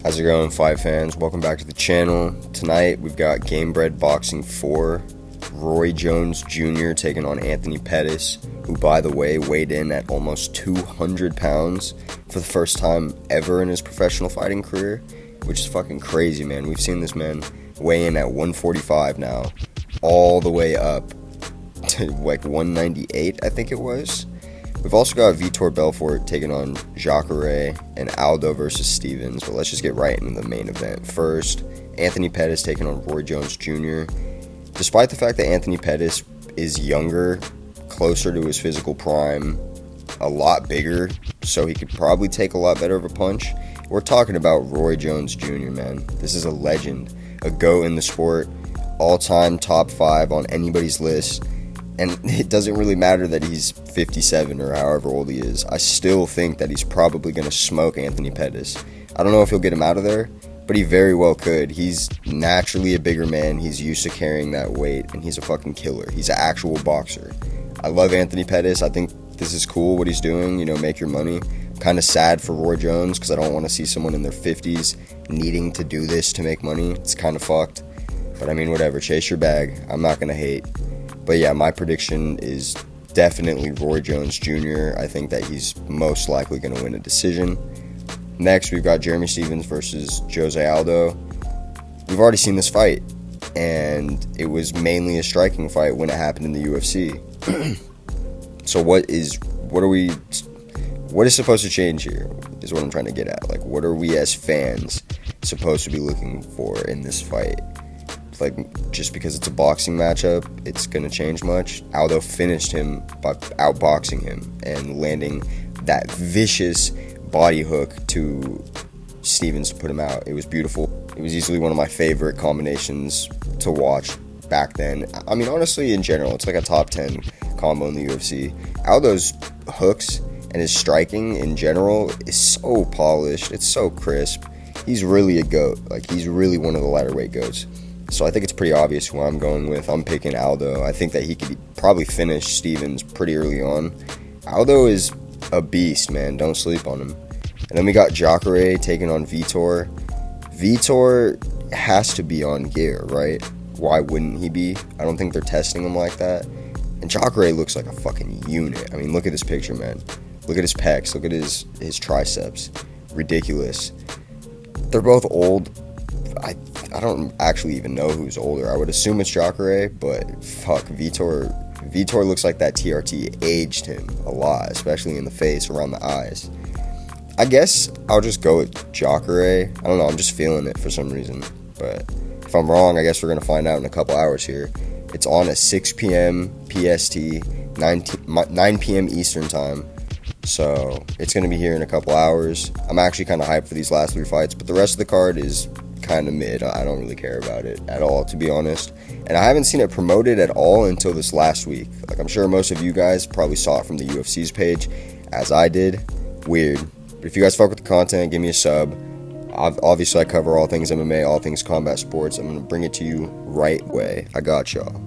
How's it going, Fight fans? Welcome back to the channel. Tonight we've got Gamebred Boxing 4, Roy Jones Jr. taking on Anthony Pettis, who, by the way, weighed in at almost 200 pounds for the first time ever in his professional fighting career, which is fucking crazy, man. We've seen this man weigh in at 145 now, all the way up to like 198, I think it was. We've also got Vitor Belfort taking on Jacare and Aldo versus Stevens, but let's just get right into the main event. First, Anthony Pettis taking on Roy Jones Jr. Despite the fact that Anthony Pettis is younger, closer to his physical prime, a lot bigger, so he could probably take a lot better of a punch, we're talking about Roy Jones Jr., man. This is a legend, a GOAT in the sport, all-time top 5 on anybody's list. And it doesn't really matter that he's 57 or however old he is. I still think that he's probably going to smoke Anthony Pettis. I don't know if he'll get him out of there, but he very well could. He's naturally a bigger man. He's used to carrying that weight, and he's a fucking killer. He's an actual boxer. I love Anthony Pettis. I think this is cool what he's doing, make your money. I'm kind of sad for Roy Jones because I don't want to see someone in their 50s needing to do this to make money. It's kind of fucked. But I mean, whatever. Chase your bag. I'm not going to hate. But yeah, my prediction is definitely Roy Jones Jr. I think that he's most likely going to win a decision. Next, we've got Jeremy Stephens versus Jose Aldo. We've already seen this fight, and it was mainly a striking fight when it happened in the UFC. So what is supposed to change here is what I'm trying to get at. Like, what are we as fans supposed to be looking for in this fight? Like, just because it's a boxing matchup, it's going to change much. Aldo finished him by outboxing him and landing that vicious body hook to Stephens to put him out. It was beautiful. It was easily one of my favorite combinations to watch back then. I mean, honestly, in general, it's like a top 10 combo in the UFC. Aldo's hooks and his striking in general is so polished. It's so crisp. He's really a GOAT. Like, he's really one of the lighter weight GOATs. So I think it's pretty obvious who I'm going with. I'm picking Aldo. I think that he could probably finish Stephens pretty early on. Aldo is a beast, man. Don't sleep on him. And then we got Jacare taking on Vitor. Vitor has to be on gear, right? Why wouldn't he be? I don't think they're testing him like that. And Jacare looks like a fucking unit. I mean, look at this picture, man. Look at his pecs. Look at his triceps. Ridiculous. They're both old. I don't actually even know who's older. I would assume it's Jacare, but fuck, Vitor looks like that TRT aged him a lot, especially in the face, around the eyes. I guess I'll just go with Jacare. I don't know, I'm just feeling it for some reason. But if I'm wrong, I guess we're going to find out in a couple hours here. It's on at 6 p.m. PST, 9 p.m. Eastern time. So it's going to be here in a couple hours. I'm actually kind of hyped for these last 3 fights, but the rest of the card is kind of mid. I don't really care about it at all, to be honest. And I haven't seen it promoted at all until this last week. Like, I'm sure most of you guys probably saw it from the UFC's page, as I did. Weird. But if you guys fuck with the content, give me a sub. Obviously, I cover all things MMA, all things combat sports. I'm going to bring it to you right away. I got y'all.